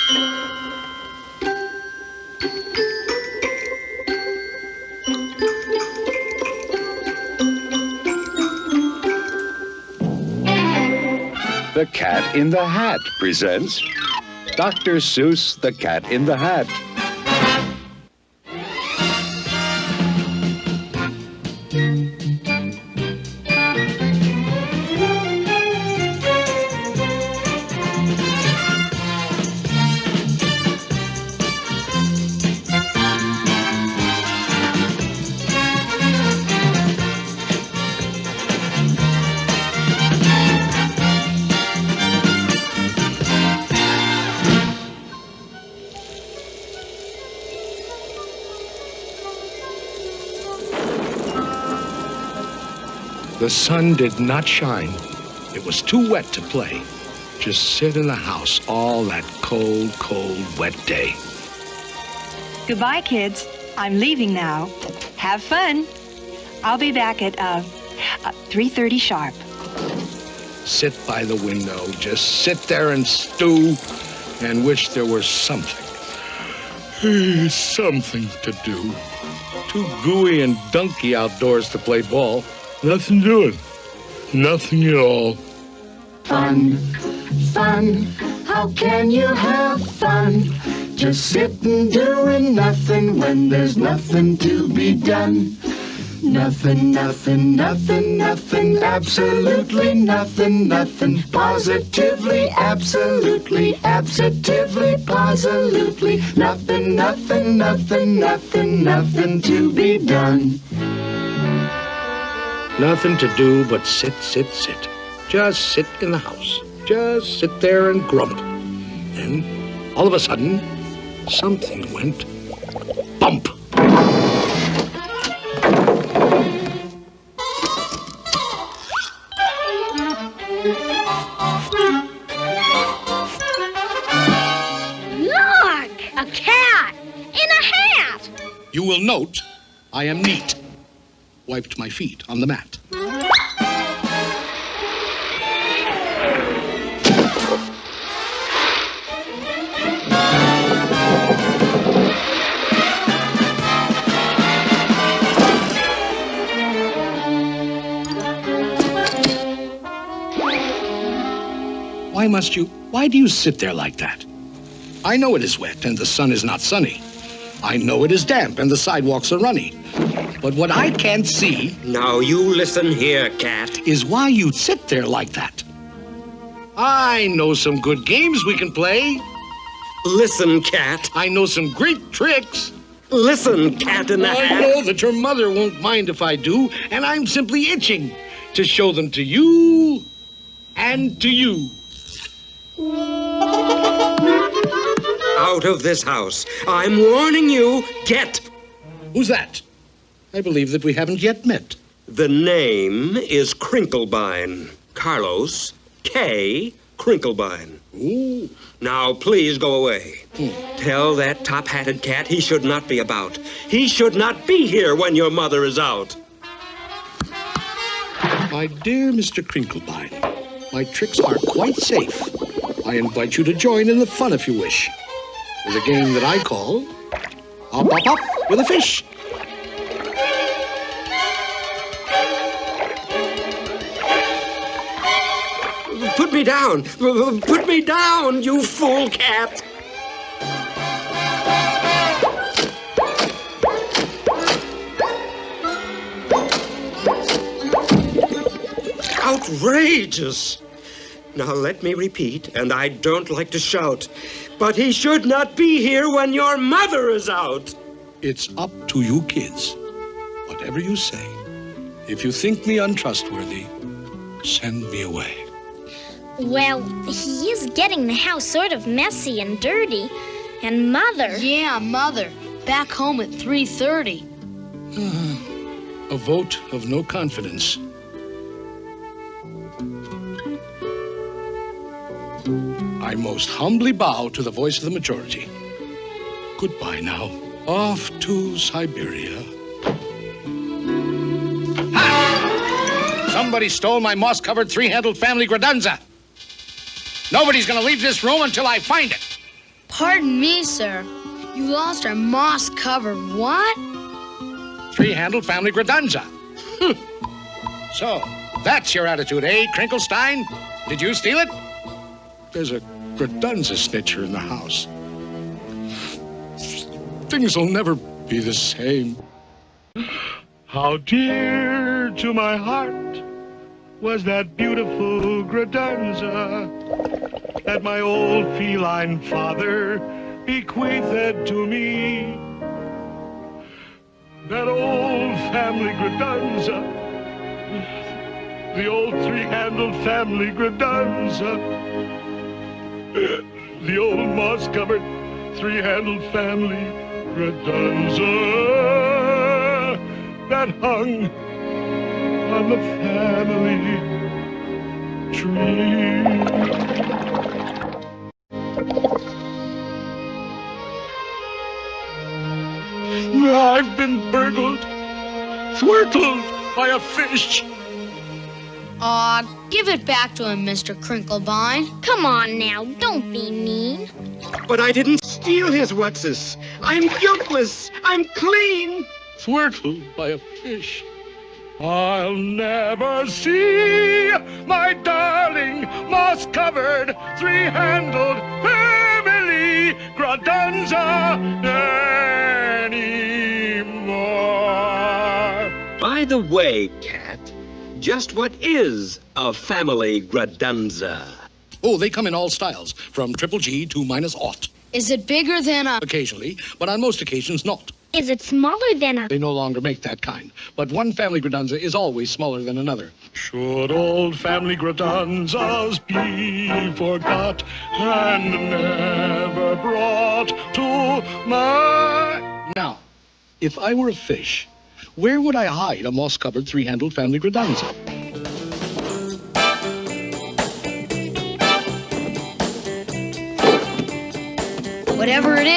The Cat in the Hat presents Dr. Seuss, The Cat in the Hat. The sun did not shine. It was too wet to play. Just sit in the house all that cold, cold, wet day. Goodbye, kids. I'm leaving now. Have fun. I'll be back at 3:30 sharp. Sit by the window, just sit there and stew and wish there was something. Something to do. Too gooey and dunky outdoors to play ball. Nothing doing. Nothing at all. Fun, fun, how can you have fun? Just sitting doing nothing when there's nothing to be done. Nothing, nothing, nothing, nothing, absolutely nothing, nothing, positively, absolutely, absolutely, positively, nothing, nothing, nothing, nothing, nothing to be done. Nothing to do but sit, sit, sit. Just sit in the house. Just sit there and grump. Then, all of a sudden, something went bump. Look! A cat! In a hat! You will note I am neat. Wiped my feet on the mat. Why do you sit there like that? I know it is wet and the sun is not sunny. I know it is damp and the sidewalks are runny. But what I can't see... Now you listen here, cat. ...is why you sit there like that. I know some good games we can play. Listen, cat. I know some great tricks. Listen, cat in the hat. I know that your mother won't mind if I do, and I'm simply itching to show them to you and to you. Out of this house. I'm warning you, get. Who's that? I believe that we haven't yet met. The name is Crinklebine. Carlos K. Crinklebine. Ooh. Now, please go away. Tell that top-hatted cat he should not be about. He should not be here when your mother is out. My dear Mr. Crinklebine, my tricks are quite safe. I invite you to join in the fun if you wish. There's a game that I call Hop, Hop, Hop with a Fish. Put me down! Put me down, you fool cat! Outrageous! Now let me repeat, and I don't like to shout, but he should not be here when your mother is out. It's up to you kids. Whatever you say. If you think me untrustworthy, send me away. Well, he is getting the house sort of messy and dirty. And Mother... Yeah, Mother. Back home at 3:30. A vote of no confidence. I most humbly bow to the voice of the majority. Goodbye now. Off to Siberia. Ha! Somebody stole my moss-covered three-handled family credenza. Nobody's going to leave this room until I find it. Pardon me, sir. You lost our moss-covered what? Three-handled family gradunza. So, that's your attitude, eh, Crinklestein? Did you steal it? There's a gradunza snitcher in the house. Things will never be the same. How dear to my heart was that beautiful gradunza that my old feline father bequeathed to me. That old family gradunza, the old three-handled family gradunza, the old moss-covered three-handled family gradunza that hung on the family tree. I've been burgled, thwartled by a fish. Aw, give it back to him, Mr. Crinklebine. Come on now, don't be mean. But I didn't steal his whatsis. I'm guiltless. I'm clean. Thwartled by a fish. I'll never see my darling moss-covered three-handled family gradunza anymore. By the way, Cat, just what is a family gradunza? Oh, they come in all styles, from triple G to -0. Is it bigger than a... Occasionally, but on most occasions not. Is it smaller than a... They no longer make that kind. But one family gradunza is always smaller than another. Should old family gradunzas be forgot and never brought to my... Now, if I were a fish, where would I hide a moss-covered three-handled family gradunza? Whatever it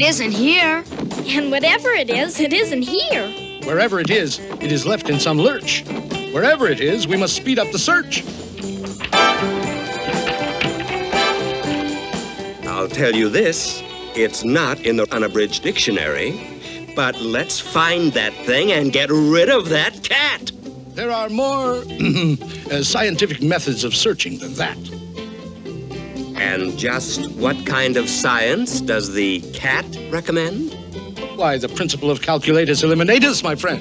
isn't here. And whatever it isn't here. Wherever it is left in some lurch. Wherever it is, we must speed up the search. I'll tell you this, it's not in the unabridged dictionary, but let's find that thing and get rid of that cat. There are more scientific methods of searching than that. And just what kind of science does the cat recommend? Why, the principle of calculatus eliminatus, my friend.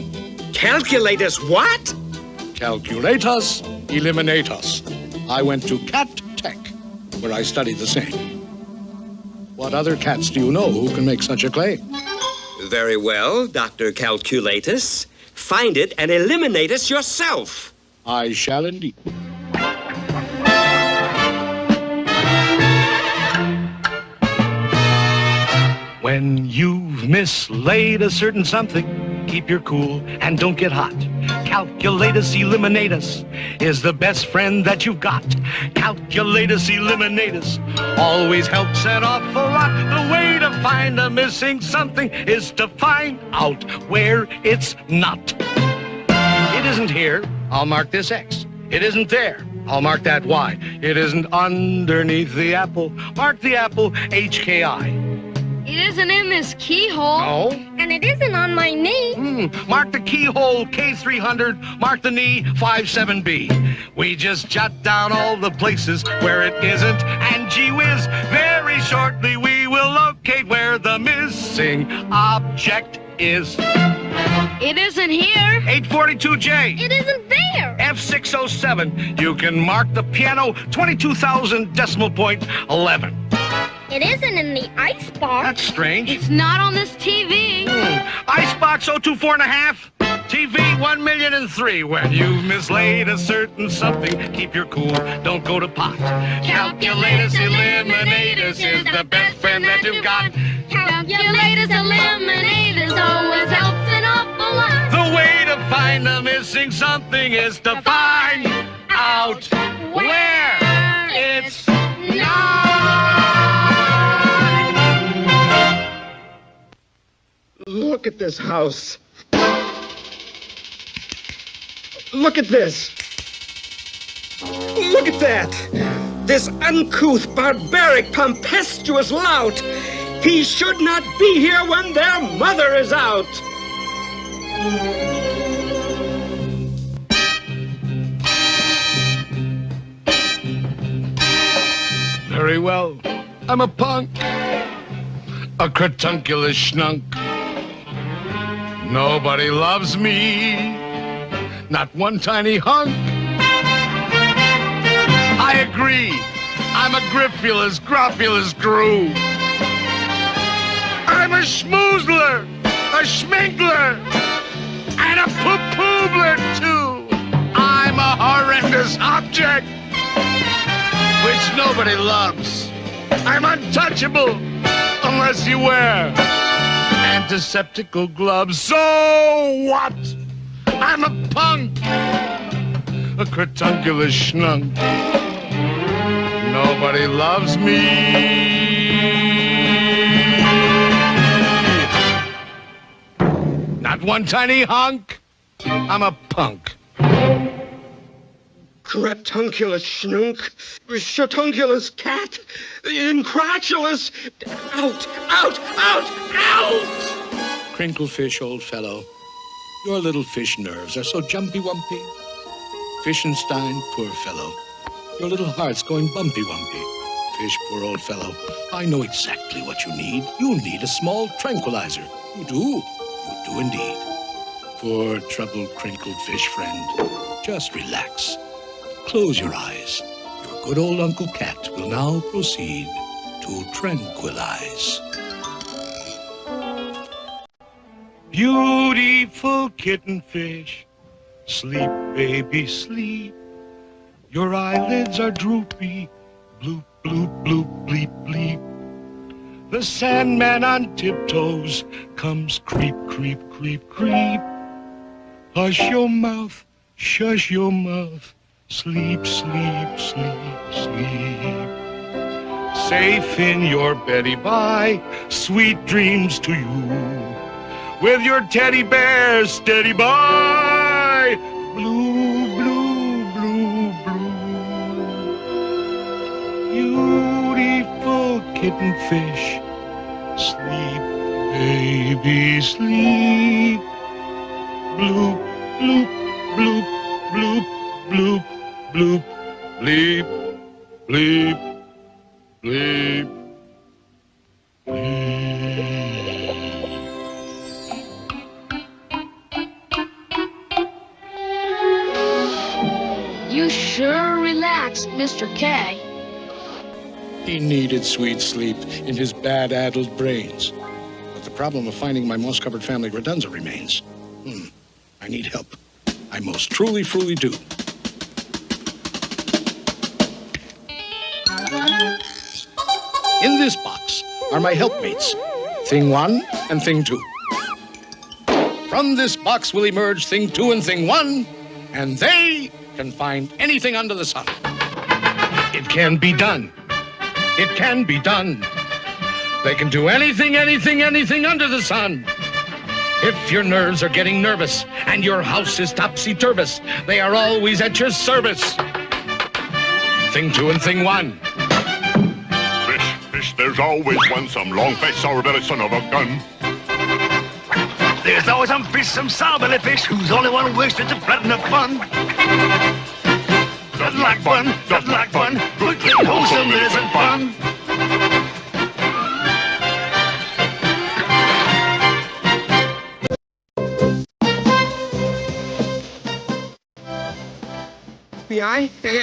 Calculatus what? Calculatus eliminatus. I went to Cat Tech, where I studied the same. What other cats do you know who can make such a claim? Very well, Dr. Calculatus. Find it and eliminate us yourself. I shall indeed. When you've mislaid a certain something, keep your cool and don't get hot. Calculatus eliminatus is the best friend that you've got. Calculatus eliminatus always helps an awful lot. The way to find a missing something is to find out where it's not. It isn't here, I'll mark this X. It isn't there, I'll mark that Y. It isn't underneath the apple, mark the apple HKI. It isn't in this keyhole. No. And it isn't on my knee. Mark the keyhole K300, mark the knee 57B. We just jot down all the places where it isn't, and gee whiz, very shortly we will locate where the missing object is. It isn't here. 842J. It isn't there. F607. You can mark the piano 22,000 decimal point 11. It isn't in the icebox. That's strange. It's not on this TV. Icebox 024.5. TV 1,000,003. When you've mislaid a certain something, keep your cool, don't go to pot. Calculatus eliminatus is the best friend that you've got. Calculatus eliminatus always helps an awful lot. The way to find the missing something is to find out where it's not. Look at this house. Look at this. Look at that. This uncouth, barbaric, tempestuous lout. He should not be here when their mother is out. Very well. I'm a punk. A cratunculous schnunk. Nobody loves me. Not one tiny hunk. I agree. I'm a griffulous, groffulous crew. I'm a schmoozler, a schminkler, and a poo-poobler, too. I'm a horrendous object, which nobody loves. I'm untouchable, unless you wear antiseptical gloves. So what? I'm a punk, a cratunculous schnunk. Nobody loves me. Not one tiny hunk. I'm a punk. Cratunculous schnunk, shatunculous cat, incratulous. Out, out, out, out! Crinklefish, old fellow, your little fish nerves are so jumpy-wumpy. Fishenstein, poor fellow, your little heart's going bumpy-wumpy. Fish, poor old fellow, I know exactly what you need. You need a small tranquilizer. You do. You do indeed. Poor troubled crinkled fish friend, just relax. Close your eyes. Your good old Uncle Cat will now proceed to tranquilize. Beautiful kitten fish, sleep, baby, sleep. Your eyelids are droopy, bloop, bloop, bloop, bleep, bleep. The Sandman on tiptoes comes creep, creep, creep, creep. Hush your mouth, shush your mouth, sleep, sleep, sleep, sleep. Safe in your Betty bye, sweet dreams to you. With your teddy bear steady by, blue, blue, blue, blue. Beautiful kitten fish, sleep, baby, sleep. Bloop, bloop, bloop, bloop, bloop, bloop, bleep, bleep, bleep, bleep. You sure relaxed, Mr. K. He needed sweet sleep in his bad-addled brains. But the problem of finding my moss-covered family Gradunza remains. I need help. I most truly do. In this box are my helpmates, Thing 1 and Thing 2. From this box will emerge Thing 2 and Thing 1, and they can find anything under the sun. It can be done. It can be done. They can do anything, anything, anything under the sun. If your nerves are getting nervous and your house is topsy-turvous, they are always at your service. Thing 2 and Thing 1. Fish, there's always one, some long face, sour belly son of a gun. There's always some fish, some sour belly fish, who's only one wish to flatten up fun. Doesn't like fun, doesn't like fun, but getting wholesome isn't fun.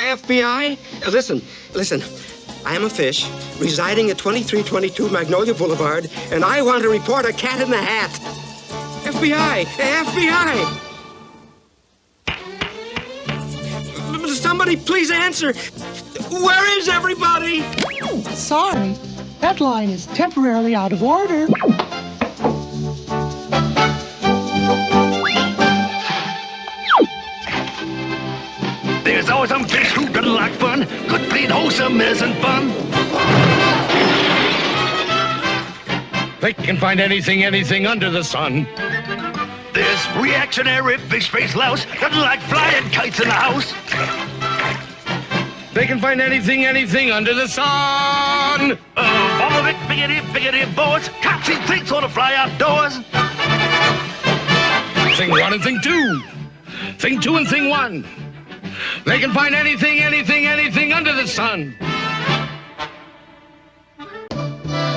FBI? Listen. I am a fish residing at 2322 Magnolia Boulevard, and I want to report a cat in the hat. FBI! Somebody please answer. Where is everybody? Sorry, that line is temporarily out of order. There's always some fish who doesn't like fun. Good, clean, wholesome isn't fun. They can find anything, anything under the sun. This reactionary fish-faced louse doesn't like flying kites in the house. They can find anything under the sun. All of it, biggity, boys. Cops and things on the fly outdoors. Thing 1 and thing 2. Thing 2 and thing 1. They can find anything under the sun.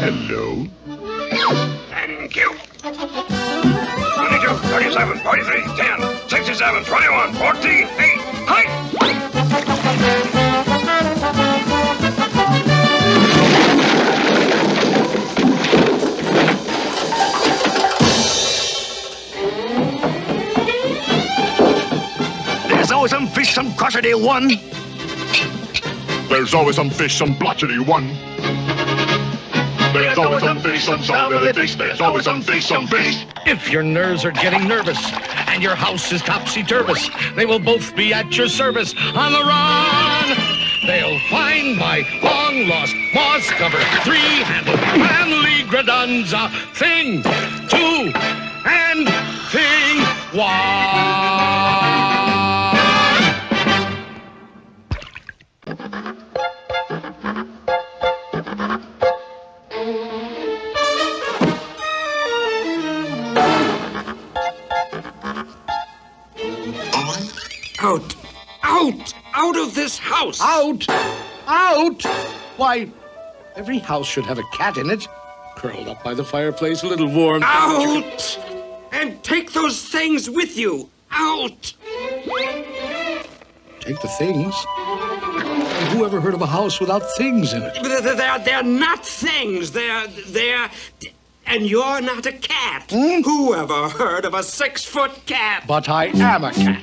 Hello. Thank you. 22, 37, 43, 10, 67, 21, 14, 8, height! There's always some fish, some crotchety one. There's always some fish, some blotchety one. There's always some fish, some salty fish. There's always some fish, some fish. If your nerves are getting nervous and your house is topsy-turvous, they will both be at your service on the run. They'll find my long-lost moss-covered three-handled family gradunza. Thing 2 and thing 1. Out of this house! Out! Why, every house should have a cat in it. Curled up by the fireplace, a little warm. Out! And take those things with you. Out! Take the things? Who ever heard of a house without things in it? They're not things. They're... And you're not a cat. Who ever heard of a 6-foot cat? But I am a cat.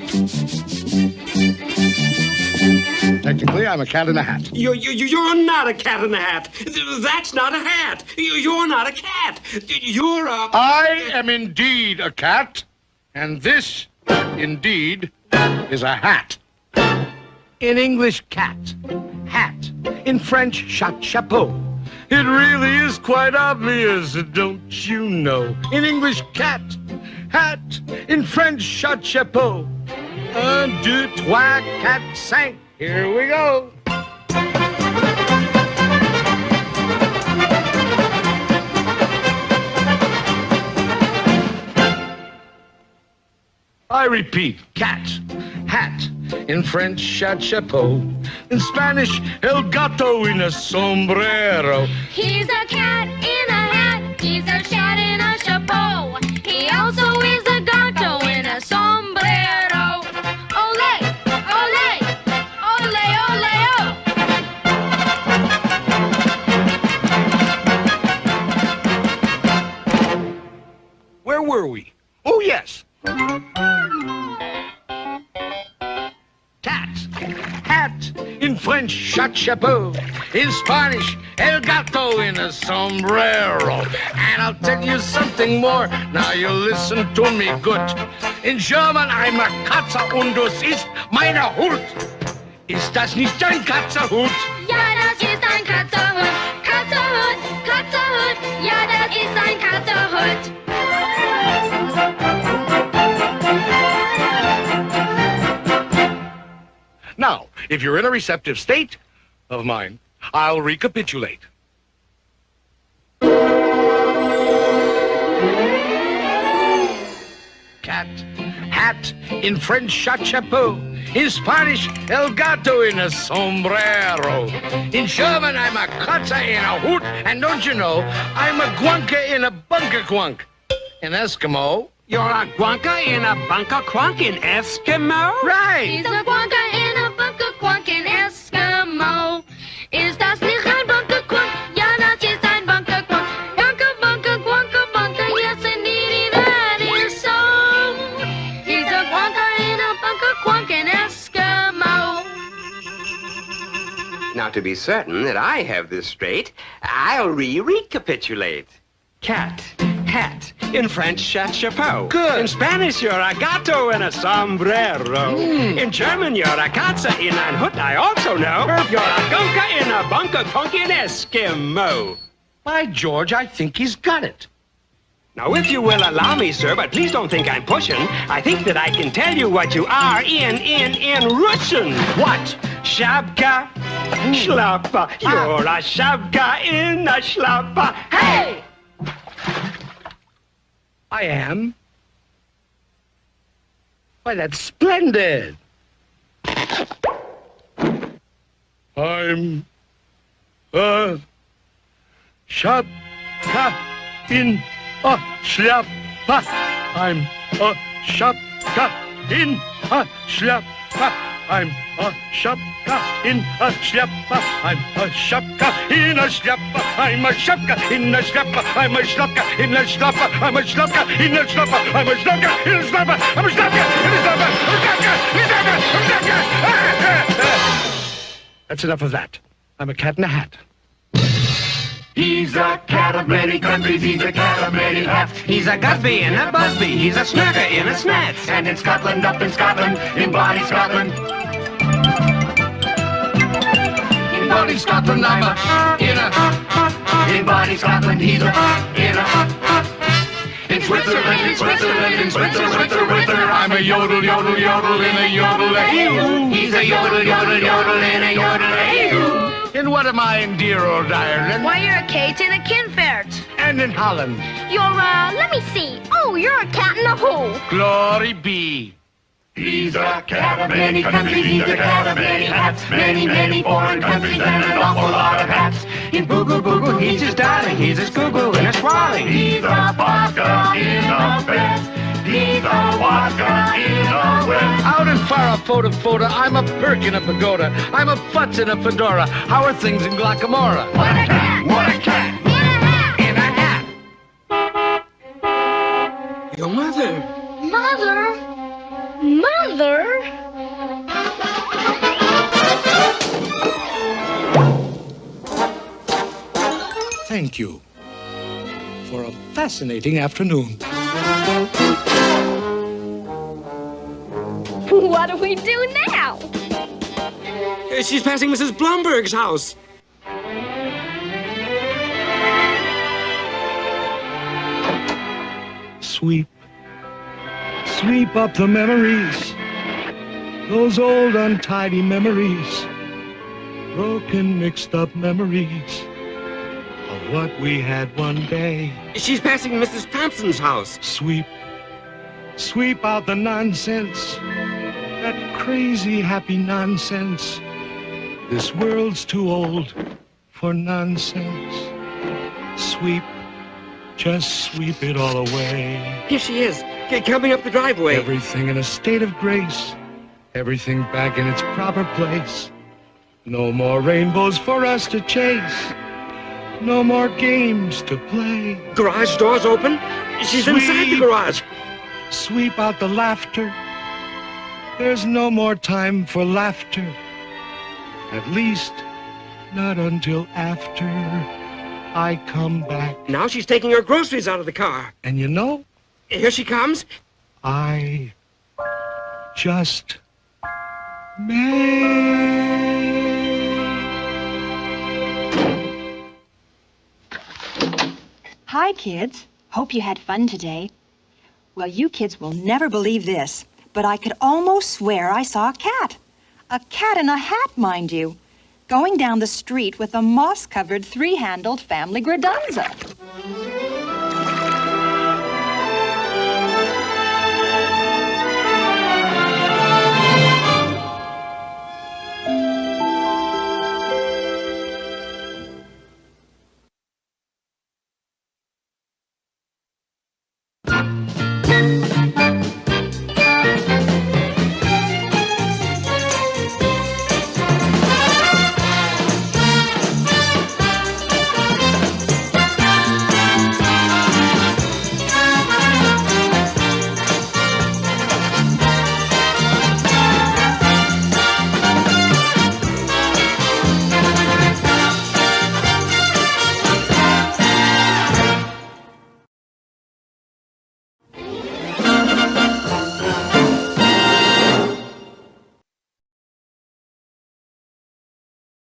Technically, I'm a cat in a hat. You're not a cat in a hat. That's not a hat. You're not a cat. You're a... I am indeed a cat, and this, indeed, is a hat. In English, cat. Hat. In French, chapeau. It really is quite obvious, don't you know? In English, cat. Hat. In French, chapeau. 1, 2, 3, 4, 5. Here we go. I repeat, cat, hat. In French, chapeau. In Spanish, el gato en a sombrero. He's a cat in a hat. He's a cat in a chapeau. He also is a gato in a sombrero. Ole, ole, ole, ole, oh. Where were we? Oh, yes. Cat, hat, in French, chapeau. In Spanish, el gato in a sombrero. And I'll tell you something more. Now you listen to me good. In German, I'm a Katze und das ist meine Hut. Ist das nicht ein Katzerhut? Ja, das ist ein Katzerhut. Katzerhut, Katzerhut. Ja, das ist ein Katzerhut. Now, if you're in a receptive state of mind, I'll recapitulate. Cat, hat, in French, chapeau. In Spanish, el gato in a sombrero. In German, I'm a Katze in a hoot. And don't you know, I'm a guanka in a bunker quunk. In Eskimo, you're a guanka in a bunker quunk in Eskimo? Right. He's a guanka in a bunker quunk in Eskimo. Ist das nicht ein bunker quunk? Ja, das ist ein bunker quunk. Bunker, bunker, guanka, bunker. Yes, indeed, that is so. He's a guanka in a bunker quunk in Eskimo. Now, to be certain that I have this straight, I'll recapitulate. Cat, hat. In French, chapeau. Good. In Spanish, you're a gato in a sombrero. In German, you're a Katze in ein Hut. I also know you're a gunka in a bunker quunk in Eskimo. By George, I think he's got it. Now, if you will allow me, sir, but please don't think I'm pushing, I think that I can tell you what you are in Russian. What? Shabka, Schlapper, you're a shabka in a schlapper. Hey! I am. Why, that's splendid. I'm a shabka in a schlapper. I'm a shabka in a schlapper. I'm a shabka in a schlapper. I'm a shabka in a schlapper. I'm a shabka in a schlapper. I'm a shabka in a schlapper. I'm a shabka in a schlapper. I'm a shabka in a schlapper. I'm a shabka in a schlapper. That's enough of that. I'm a cat in a hat. He's a cat of many countries, he's a cat of many hats. He's a Gusby and a Busby, he's a snurker in a snats. And in Scotland, up in Scotland, in Bonnie Scotland. In Bonnie Scotland, I'm a in Bonnie Scotland, he's a in Switzerland, in Switzerland, in Switzerland, I'm a yodel, yodel, yodel in a yodel-a-hee-hoo. He's a yodel, yodel, yodel in a yodel-a-hee-hoo. And what am I in dear old Ireland? Why, you're a Kate and a Kinfert. And in Holland. You're, let me see. Oh, you're a cat in a hole. Glory be. He's a cat of many countries, he's a cat of many hats. Many, many foreign countries and an awful lot of hats. In Boogle Boogle, he's just darling, he's a Scoogle and a Swirling. He's a vodka in a vest. He's a vodka in a vest. Out in Farah, I'm a Perk in a pagoda. I'm a Futz in a fedora. How are things in Glockamora? What a cat, what a cat. In a hat. Your mother. Mother? Mother? Thank you for a fascinating afternoon. What do we do now? She's passing Mrs. Blomberg's house. Sweep up the memories, those old untidy memories, broken, mixed up memories of what we had one day. She's passing Mrs. Thompson's house. Sweep out the nonsense, that crazy happy nonsense. This world's too old for nonsense. Just sweep it all away. Here she is, coming up the driveway. Everything in a state of grace. Everything back in its proper place. No more rainbows for us to chase. No more games to play. Garage door's open. She's inside the garage. Sweep out the laughter. There's no more time for laughter. At least, not until after I come back. Now she's taking her groceries out of the car. And you know? Here she comes. I just may. Hi, kids. Hope you had fun today. Well, you kids will never believe this, but I could almost swear I saw a cat. A cat in a hat, mind you. Going down the street with a moss-covered, three-handled family gradunza.